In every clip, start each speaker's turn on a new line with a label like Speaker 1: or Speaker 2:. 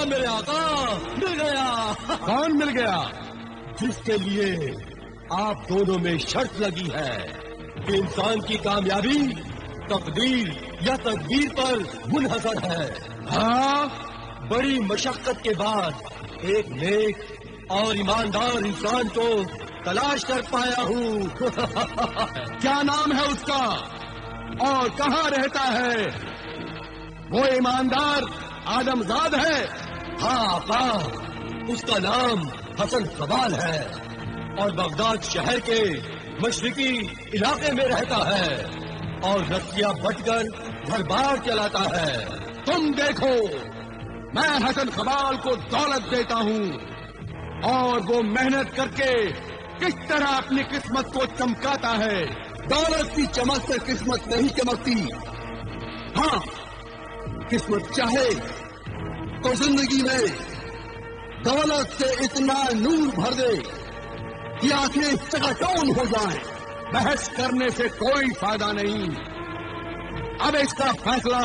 Speaker 1: मेरे आका, मिल गया।
Speaker 2: कौन मिल गया?
Speaker 1: जिसके लिए आप दोनों में शर्त लगी है कि इंसान की कामयाबी तकदीर या तदबीर पर मुनहसर है।
Speaker 2: हाँ,
Speaker 1: बड़ी मशक्कत के बाद एक नेक और ईमानदार इंसान को तलाश कर पाया हूँ।
Speaker 2: क्या नाम है उसका और कहाँ रहता है? वो ईमानदार आदमजाद है?
Speaker 1: हाँ आका, उसका नाम हसन खबाल है और बगदाद शहर के मशरिकी इलाके में रहता है और रस्सियां बटकर घर बार चलाता है।
Speaker 2: तुम देखो, मैं हसन खबाल को दौलत देता हूँ और वो मेहनत करके किस तरह अपनी किस्मत को चमकाता है।
Speaker 1: दौलत की चमक से किस्मत नहीं चमकती। हाँ, किस्मत चाहे तो जिंदगी में दौलत से इतना नूर भर दे कि आंखें चकाचौंध हो जाएं।
Speaker 2: बहस करने से कोई फायदा नहीं। अब इसका फैसला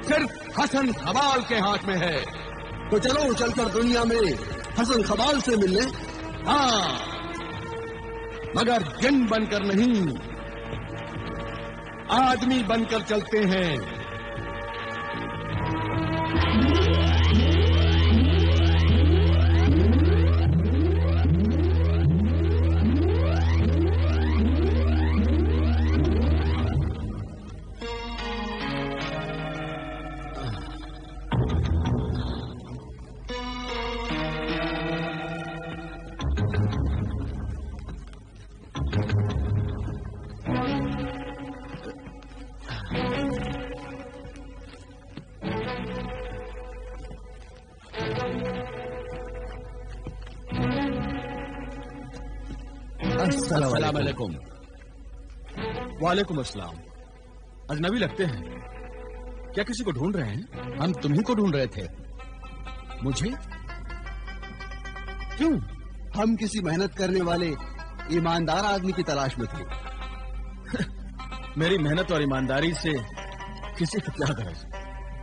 Speaker 2: सिर्फ हसन खबाल के हाथ में है।
Speaker 1: तो चलो चलकर दुनिया में हसन खबाल से मिलने।
Speaker 2: हाँ, मगर जिन बनकर नहीं, आदमी बनकर चलते हैं। अस्सलाम वालेकुम।
Speaker 3: वालेकुम अस्सलाम। अजनबी लगते हैं, क्या किसी को ढूंढ रहे हैं?
Speaker 2: हम तुम्ही को ढूंढ रहे थे।
Speaker 3: मुझे? क्यों?
Speaker 1: हम किसी मेहनत करने वाले ईमानदार आदमी की तलाश में थे।
Speaker 3: मेरी मेहनत और ईमानदारी से किसी को क्या गरज?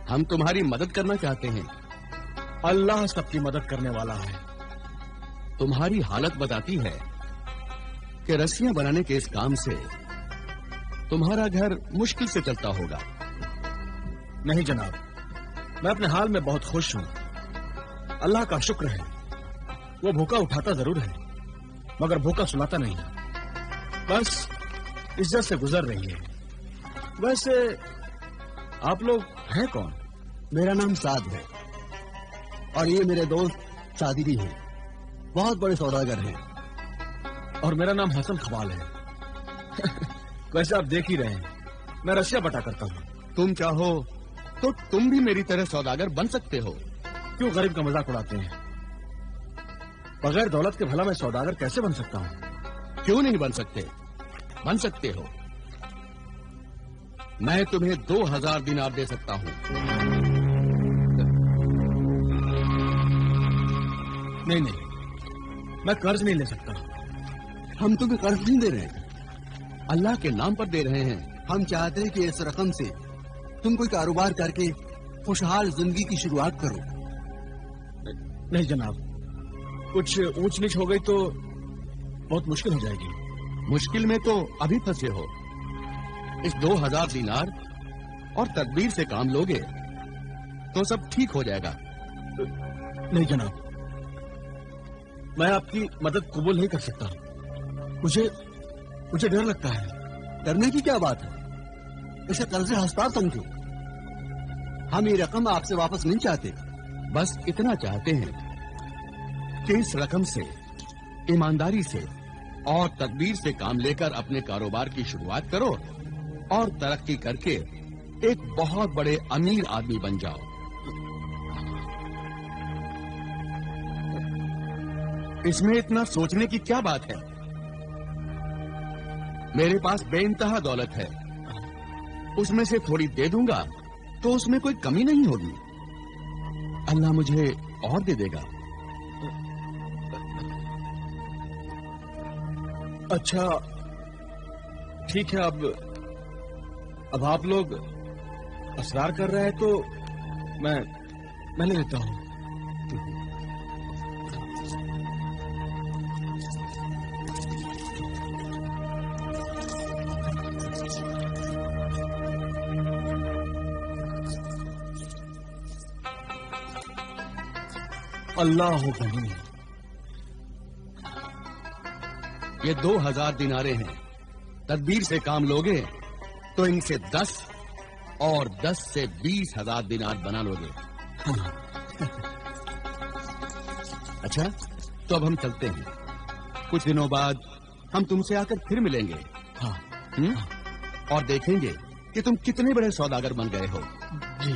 Speaker 2: हम तुम्हारी मदद करना चाहते हैं।
Speaker 3: अल्लाह सबकी मदद करने वाला है।
Speaker 2: तुम्हारी हालत बताती है कि रस्सियां बनाने के इस काम से तुम्हारा घर मुश्किल से चलता होगा।
Speaker 3: नहीं जनाब, मैं अपने हाल में बहुत खुश हूँ। अल्लाह का शुक्र है। वो भूखा उठाता जरूर है, मगर भूखा सुलाता नहीं है। बस इज्जत से गुजर रही है। वैसे आप लोग हैं कौन?
Speaker 1: मेरा नाम साद है और ये मेरे दोस्त सादिरी हैं। बहुत बड़े सौदागर हैं।
Speaker 3: और मेरा नाम हसन खबाल है। वैसे आप देख ही रहे हैं, मैं रस्सियां बटा करता हूँ।
Speaker 2: तुम चाहो तो तुम भी मेरी तरह सौदागर बन सकते हो।
Speaker 3: क्यों गरीब का मजाक उड़ाते हैं? बगैर दौलत के भला मैं सौदागर कैसे बन सकता हूँ?
Speaker 2: क्यों नहीं बन सकते? बन सकते हो। मैं तुम्हें 2000 दिनार दे सकता हूँ।
Speaker 3: नहीं, मैं कर्ज नहीं ले सकता।
Speaker 1: हम तुम्हें कर्ज नहीं दे रहे हैं,
Speaker 2: अल्लाह के नाम पर दे रहे हैं।
Speaker 1: हम चाहते हैं कि इस रकम से तुम कोई कारोबार करके खुशहाल जिंदगी की शुरुआत करो।
Speaker 3: नहीं जनाब, कुछ ऊंच नीच हो गई तो बहुत मुश्किल हो जाएगी।
Speaker 2: मुश्किल में तो अभी फंसे हो। इस 2000 दिनार और तदबीर से काम लोगे तो सब ठीक हो जाएगा।
Speaker 3: नहीं जनाब, मैं आपकी मदद कबूल नहीं कर सकता। मुझे डर लगता है।
Speaker 1: डरने की क्या बात है? इसे कर्ज हस्तार समझो। हम ये रकम आपसे वापस नहीं चाहते,
Speaker 2: बस इतना चाहते हैं कि इस रकम से ईमानदारी से और तदबीर से काम लेकर अपने कारोबार की शुरुआत करो और तरक्की करके एक बहुत बड़े अमीर आदमी बन जाओ। इसमें इतना सोचने की क्या बात है? मेरे पास बेइंतहा दौलत है, उसमें से थोड़ी दे दूंगा तो उसमें कोई कमी नहीं होगी। अल्लाह मुझे और दे देगा।
Speaker 3: अच्छा ठीक है, अब आप लोग असरार कर रहे हैं तो मैं ले लेता हूँ। अल्लाह गनी।
Speaker 2: ये 2000 दिनारे हैं। तदबीर से काम लोगे तो इनसे 10 और 10 से 20,000 दिनार बना लोगे। अच्छा, तो अब हम चलते हैं। कुछ दिनों बाद हम तुमसे आकर फिर मिलेंगे।
Speaker 3: हाँ।
Speaker 2: और देखेंगे कि तुम कितने बड़े सौदागर बन गए हो।
Speaker 3: जी।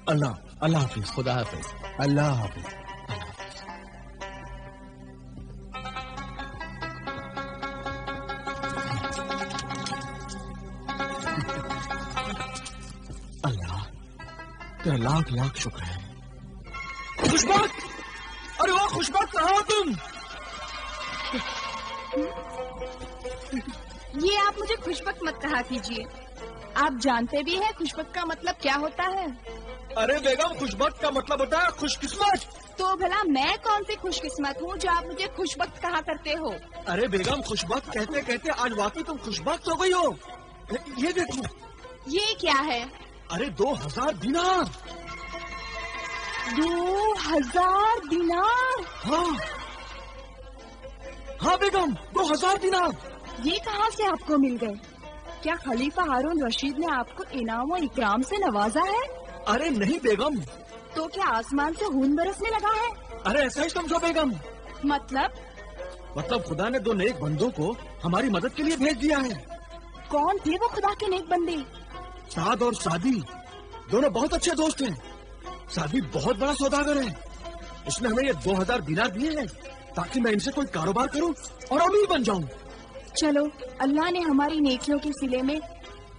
Speaker 3: अल्लाह अल्लाह हाफिज।
Speaker 2: खुदा हाफिज।
Speaker 3: अल्लाह हाफिज। अल्लाह तेरा लाख लाख शुक्र है। खुशबख्त! अरे वाह खुशबख्त, कहाँ हो तुम?
Speaker 4: ये आप मुझे खुशबख्त मत कहा कीजिए। आप जानते भी हैं खुशबख्त का मतलब क्या होता है?
Speaker 3: अरे बेगम, खुशबख्त का मतलब होता है खुशकिस्मत।
Speaker 4: तो भला मैं कौन सी खुशकिस्मत हूँ जो आप मुझे खुशबख्त कहा करते हो?
Speaker 3: अरे बेगम, खुशबख्त कहते कहते आज वाकई तुम खुशबख्त हो गई हो। ये देखो।
Speaker 4: ये क्या है?
Speaker 3: अरे 2000 दिनार।
Speaker 4: 2000 दिनार?
Speaker 3: हाँ हाँ बेगम, 2000 दिनार।
Speaker 4: ये कहाँ से आपको मिल गए? क्या खलीफा हारून रशीद ने आपको इनाम और इकराम से नवाजा है?
Speaker 3: अरे नहीं बेगम।
Speaker 4: तो क्या आसमान से खून बरसने लगा है?
Speaker 3: अरे ऐसा ही समझो बेगम।
Speaker 4: मतलब
Speaker 3: खुदा ने 2 नेक बंदों को हमारी मदद के लिए भेज दिया है।
Speaker 4: कौन थे वो खुदा के नेक बंदे?
Speaker 3: साद और सादी दोनों बहुत अच्छे दोस्त हैं। सादी बहुत बड़ा सौदागर है। उसने हमें ये 2000 दिनार दिए हैं ताकि मैं इनसे कोई कारोबार करूं और अमीर बन जाऊं।
Speaker 4: चलो, अल्लाह ने हमारी नेकियों के सिले में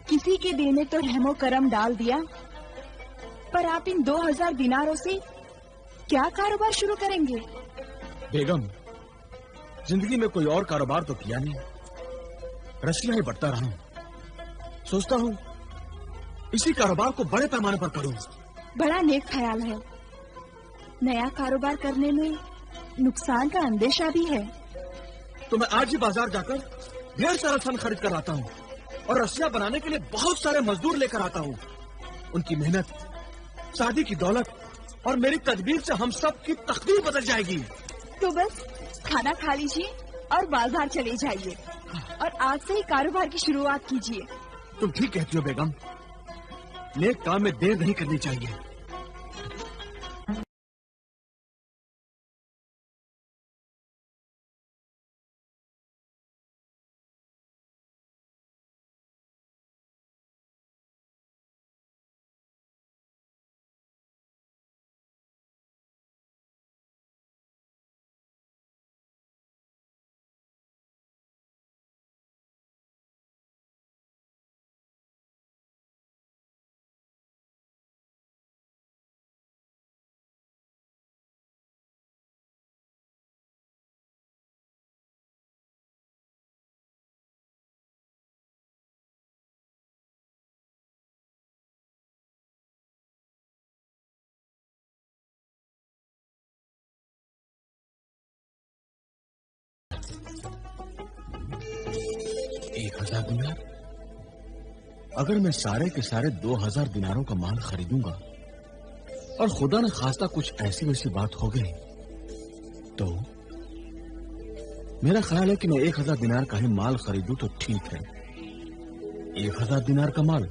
Speaker 4: किसी के दिल में तो रहमो करम डाल दिया, पर आप इन 2000 दिनारों से क्या कारोबार शुरू करेंगे?
Speaker 3: बेगम, जिंदगी में कोई और कारोबार तो किया नहीं, रस्सियां ही बढ़ता रहा हूं। सोचता हूं इसी कारोबार को बड़े पैमाने पर करूं।
Speaker 4: बड़ा नेक ख्याल है। नया कारोबार करने में नुकसान का अंदेशा भी है।
Speaker 3: तो मैं आज ही बाजार जाकर ढेर सारा सन खरीद कर आता हूँ और रस्सियां बनाने के लिए बहुत सारे मजदूर लेकर आता हूँ। उनकी मेहनत, शादी की दौलत और मेरी तदबीर से हम सब की तकदीर बदल जाएगी।
Speaker 4: तो बस खाना खा लीजिए और बाजार चले जाइए और आज से ही कारोबार की शुरुआत कीजिए।
Speaker 3: तुम ठीक कहती हो बेगम, नेक काम में देर नहीं करनी चाहिए। एक 1000 दिनार? अगर मैं सारे के सारे 2000 दिनारों का माल खरीदूंगा और खुदा ने खास्ता कुछ ऐसी वैसी बात हो गई तो मेरा ख्याल है कि मैं 1000 दिनार का ही माल खरीदूं तो ठीक है। 1000 दिनार का माल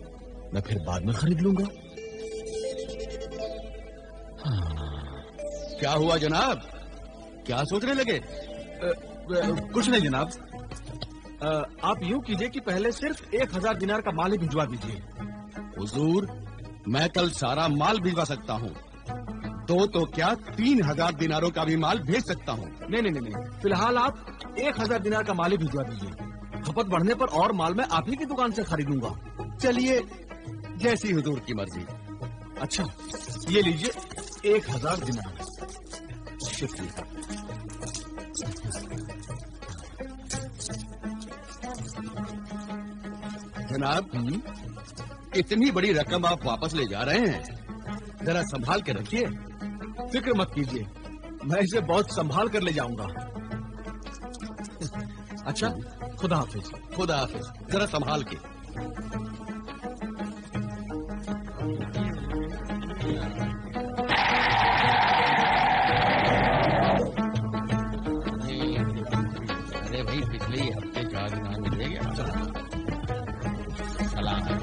Speaker 3: मैं फिर बाद में खरीद लूंगा। हाँ।
Speaker 2: क्या हुआ जनाब? क्या सोचने लगे?
Speaker 3: कुछ नहीं जनाब। आप यूं कीजिए कि पहले सिर्फ 1000 दिनार का माल ही भिजवा दीजिए।
Speaker 2: हुजूर, मैं कल सारा माल भिजवा सकता हूँ। तो क्या 3000 दिनारों का भी माल भेज सकता हूँ।
Speaker 3: नहीं, फिलहाल आप 1000 दिनार का माल ही भिजवा दीजिए। खपत बढ़ने पर और माल मैं आप ही की दुकान से खरीदूंगा।
Speaker 2: चलिए, जैसी हुजूर की मर्जी।
Speaker 3: अच्छा, ये लीजिए 1000 दिनार। शुक्रिया।
Speaker 2: जनाब, इतनी बड़ी रकम आप वापस ले जा रहे हैं? जरा संभाल के रखिए।
Speaker 3: फिक्र मत कीजिए, मैं इसे बहुत संभाल कर ले जाऊंगा। अच्छा, खुदा हाफिज।
Speaker 2: खुदा हाफिज, जरा संभाल के। अरे भाई, पिछले हफ्ते का इनाम मिल गया। सलाम है।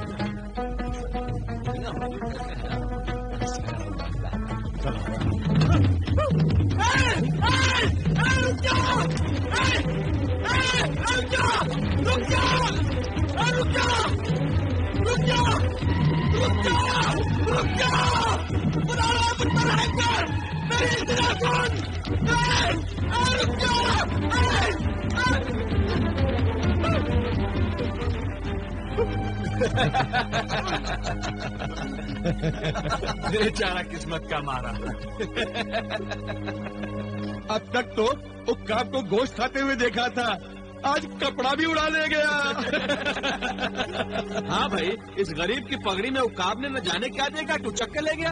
Speaker 3: बेचारा किस्मत का मारा।
Speaker 2: अब तक तो उक्काब को गोश्त खाते हुए देखा था, आज कपड़ा भी उड़ा ले गया।
Speaker 3: हाँ भाई, इस गरीब की पगड़ी में उकाब ने न जाने क्या देखा, टुचक के ले गया।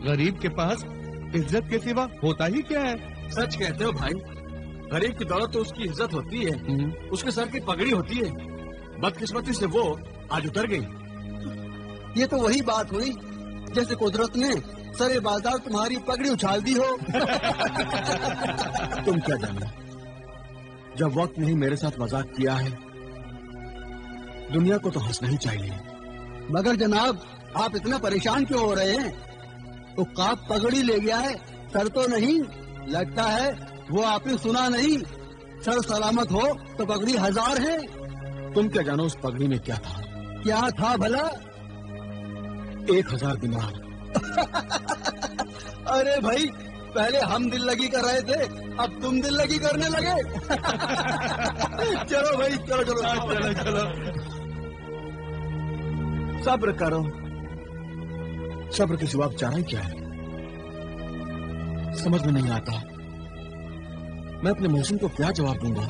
Speaker 2: गरीब के पास इज्जत के सिवा होता ही क्या है?
Speaker 3: सच कहते हो भाई, गरीब की दौलत तो उसकी इज्जत होती है, उसके सर की पगड़ी होती है। बदकिस्मती से वो आज उतर गई।
Speaker 1: ये तो वही बात हुई जैसे कुदरत ने सरे बाजार तुम्हारी पगड़ी उछाल दी हो।
Speaker 3: तुम क्या जानो, जब वक्त नहीं मेरे साथ मजाक किया है, दुनिया को तो हंसना ही चाहिए।
Speaker 1: मगर जनाब, आप इतना परेशान क्यों हो रहे हैं? तो काप पगड़ी ले गया है, सर तो नहीं। लगता है वो आपने सुना नहीं। सर सलामत हो तो पगड़ी 1000 है।
Speaker 3: तुम क्या जानो उस पगड़ी में क्या था?
Speaker 1: क्या था भला?
Speaker 3: 1000 दिनार।
Speaker 1: अरे भाई, पहले हम दिल लगी कर रहे थे, अब तुम दिल लगी करने लगे। चलो भाई, चलो चलो
Speaker 2: चलो चलो।
Speaker 3: सब्र करो, सब्र के सिवा चारा ही क्या है? समझ में नहीं आता, मैं अपने मौसम को क्या जवाब दूंगा?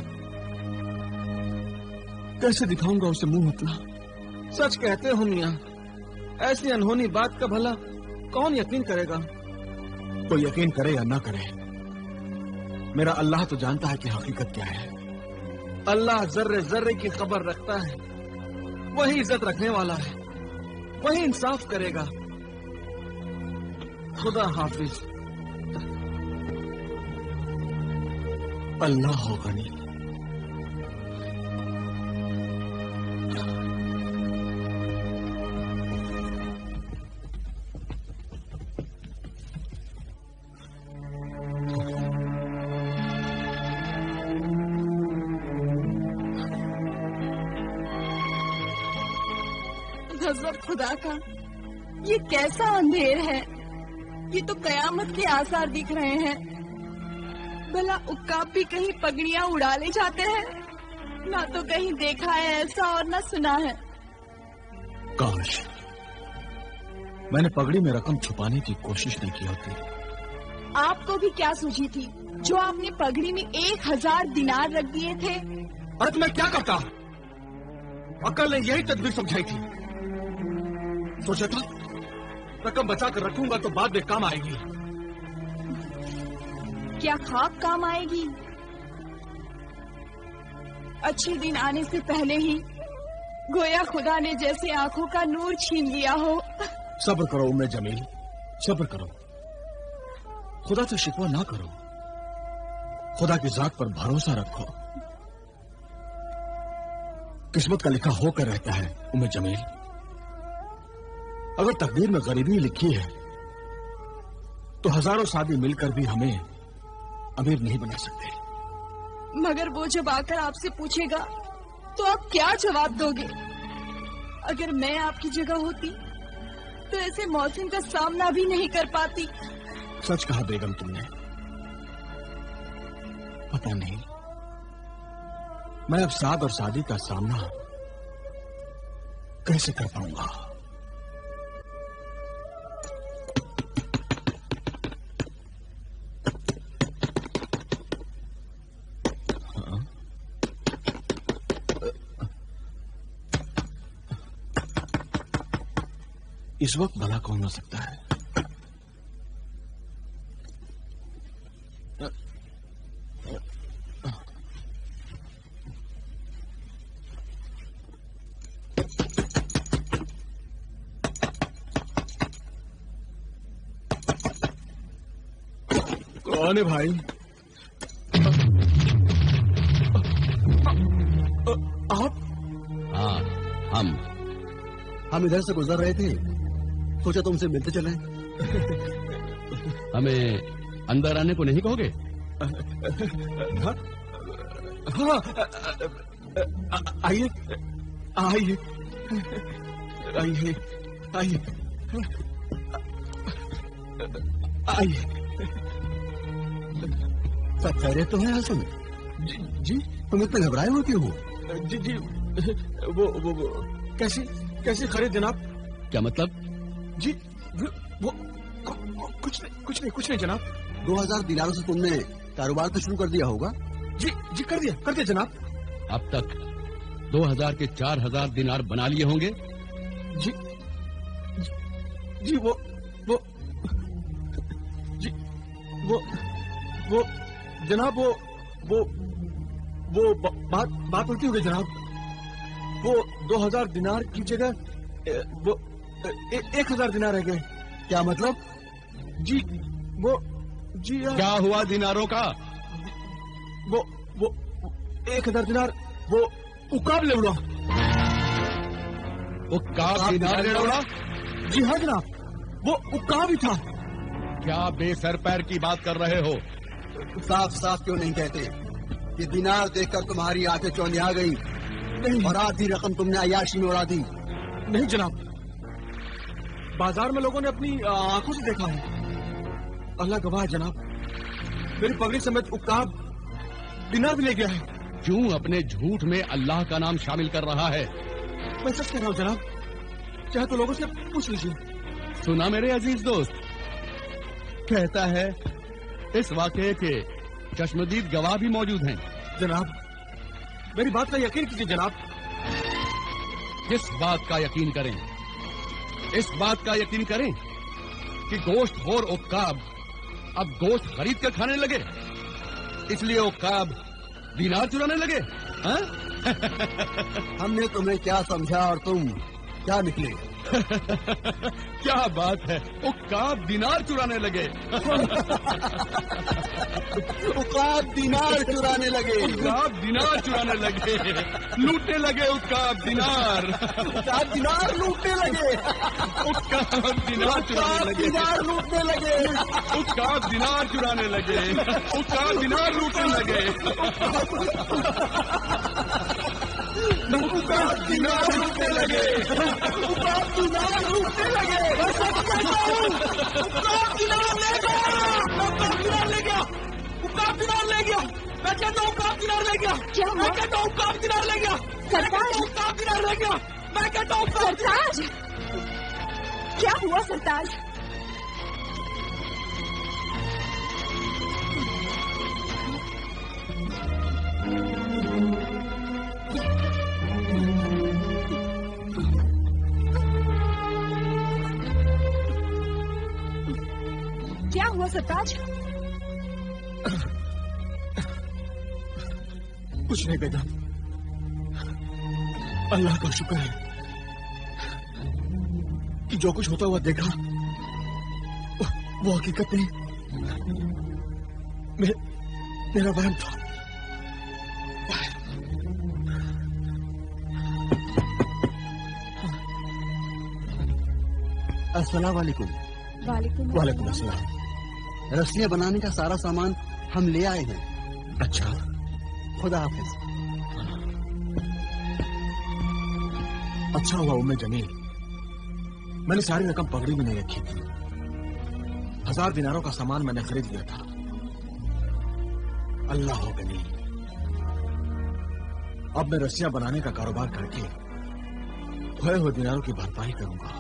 Speaker 3: कैसे दिखाऊंगा उसे मुंह अपना? सच कहते हो मियां, ऐसी अनहोनी बात का भला कौन यकीन करेगा? कोई यकीन करे या ना करे, मेरा अल्लाह तो जानता है कि हकीकत क्या है। अल्लाह जर्रे जर्रे की खबर रखता है, वही इज्जत रखने वाला है, वही इंसाफ करेगा। खुदा हाफिज। अल्लाह हो गनी।
Speaker 4: गजब खुदा का, ये कैसा अंधेर है? ये तो कयामत के आसार दिख रहे हैं। भला उक्काब भी कहीं पगड़ियां उड़ा ले जाते हैं? ना तो कहीं देखा है ऐसा और ना सुना है।
Speaker 3: काश मैंने पगड़ी में रकम छुपाने की कोशिश नहीं की होती।
Speaker 4: आपको भी क्या सूझी थी जो आपने पगड़ी में 1000 दिनार रख दिए थे?
Speaker 3: अरे तो मैं क्या करता? अक्ल ने यही तदबीर समझाई थी। सोचा था रकम बचा कर रखूंगा तो बाद में काम आएगी।
Speaker 4: क्या खाक काम आएगी? अच्छे दिन आने से पहले ही गोया खुदा ने जैसे आंखों का नूर छीन लिया हो।
Speaker 3: सब्र करो उम्मे जमील, सब्र करो। खुदा से शिकवा ना करो, खुदा की जात पर भरोसा रखो। किस्मत का लिखा होकर रहता है उम्मे जमील। अगर तकदीर में गरीबी लिखी है तो हजारों सादी मिलकर भी हमें अमीर नहीं बना सकते।
Speaker 4: मगर वो जब आकर आपसे पूछेगा तो आप क्या जवाब दोगे? अगर मैं आपकी जगह होती तो ऐसे मौसम का सामना भी नहीं कर पाती।
Speaker 3: सच कहा बेगम तुमने। पता नहीं मैं अब साद और सादी का सामना कैसे कर पाऊंगा। इस वक्त भला कौन हो सकता है? कौन है भाई? आप?
Speaker 2: हाँ,
Speaker 1: हम इधर से गुजर रहे थे, सोचा तुमसे मिलते चलें।
Speaker 2: हमें अंदर आने को नहीं कहोगे?
Speaker 3: हाँ, हाँ, आइए आइए आइए आइए आइए।
Speaker 1: सब खैरियत तो है हसन?
Speaker 3: जी जी।
Speaker 1: तुम इतने घबराए हो क्यों हो?
Speaker 3: जी जी, वो कैसी कैसी खरीद जनाब?
Speaker 2: क्या मतलब?
Speaker 3: जी वो कुछ नहीं जनाब।
Speaker 1: 2000 दिनारों से तुमने कारोबार तो शुरू कर दिया होगा?
Speaker 3: जी जी, कर दिया जनाब।
Speaker 2: अब तक 2000 के 4000 दिनार बना लिए होंगे?
Speaker 3: जी जी, वो जी वो जनाब, वो बात उल्टी हो गई जनाब। वो 2000 दिनार की जगह वो 1000 दिनार रह गए।
Speaker 1: क्या मतलब?
Speaker 3: जी वो जी
Speaker 2: क्या हुआ दिनारों का?
Speaker 3: वो 1000 दिनार वो उकाब ले उड़ा।
Speaker 2: उक्काब दिनार ले उड़ा?
Speaker 3: जी हाँ जनाब, वो उकाब ही था।
Speaker 2: क्या बेसर पैर की बात कर रहे हो?
Speaker 1: साफ साफ क्यों नहीं कहते कि दिनार देखकर तुम्हारी आंखें चौंधिया गई
Speaker 3: नहीं
Speaker 1: और आधी रकम तुमने अयाशी में उड़ा दी?
Speaker 3: नहीं जनाब, बाजार में लोगों ने अपनी आंखों से देखा है। अल्लाह गवाह है जनाब, मेरी पगड़ी समेत उक्काब दिनार भी ले गया है।
Speaker 2: क्यों अपने झूठ में अल्लाह का नाम शामिल कर रहा है?
Speaker 3: मैं सच कह रहा हूँ जनाब, चाहे तो लोगों से पूछ लीजिए।
Speaker 2: सुना मेरे अजीज दोस्त, कहता है इस वाकये के चश्मदीद गवाह भी मौजूद हैं।
Speaker 3: जनाब मेरी बात का यकीन कीजिए जनाब।
Speaker 2: किस बात का यकीन करें? इस बात का यकीन करें कि गोश्त खोर उक्काब अब गोश्त खरीद कर खाने लगे, इसलिए उक्काब दिनार चुराने लगे? हाँ?
Speaker 1: हमने तुम्हें क्या समझा और तुम क्या निकले?
Speaker 2: क्या बात है, उक्काब दिनार चुराने लगे।
Speaker 1: उक्काब दिनार चुराने लगे।
Speaker 2: उक्काब दिनार चुराने लगे, लूटने लगे उक्काब दिनार।
Speaker 1: उक्काब दिनार लूटने लगे।
Speaker 2: उक्काब दिनार चुराने लगे।
Speaker 1: दिनार लूटने लगे।
Speaker 2: उक्काब दिनार चुराने लगे। उक्काब दिनार लूटने लगे।
Speaker 1: उक्काब दिनार लूटने लगे। उक्काब दिनार लूटने लगे। उक्काब दिनार ले गया। उक्काब दिनार ले गया। उक्काब दिनार ले गया। मैं कहता हूँ उक्काब दिनार ले गया।
Speaker 4: क्या हुआ?
Speaker 1: मैं कहता हूँ उक्काब दिनार ले गया।
Speaker 4: सरताज!
Speaker 1: उक्काब दिनार ले गया। मैं कहता हूँ
Speaker 4: सरताज, क्या हुआ सरताज? क्या हुआ सरताज?
Speaker 3: कुछ नहीं बेटा, अल्लाह का शुक्र है कि जो कुछ होता हुआ देखा वो हकीकत नहीं, मेरा वहम था।
Speaker 1: अस्सलाम वालेकुम।
Speaker 3: वालेकुम अस्सलाम।
Speaker 1: रस्सियां बनाने का सारा सामान हम ले आए हैं।
Speaker 3: अच्छा,
Speaker 1: खुदा हाफिज।
Speaker 3: अच्छा हुआ उम्मे जमील, मैंने सारी रकम पगड़ी में नहीं रखी थी। 1000 दिनारों का सामान मैंने खरीद लिया था। अल्लाह हो गनी, अब मैं रस्सियां बनाने का कारोबार करके खोए हुए दिनारों की भरपाई करूंगा।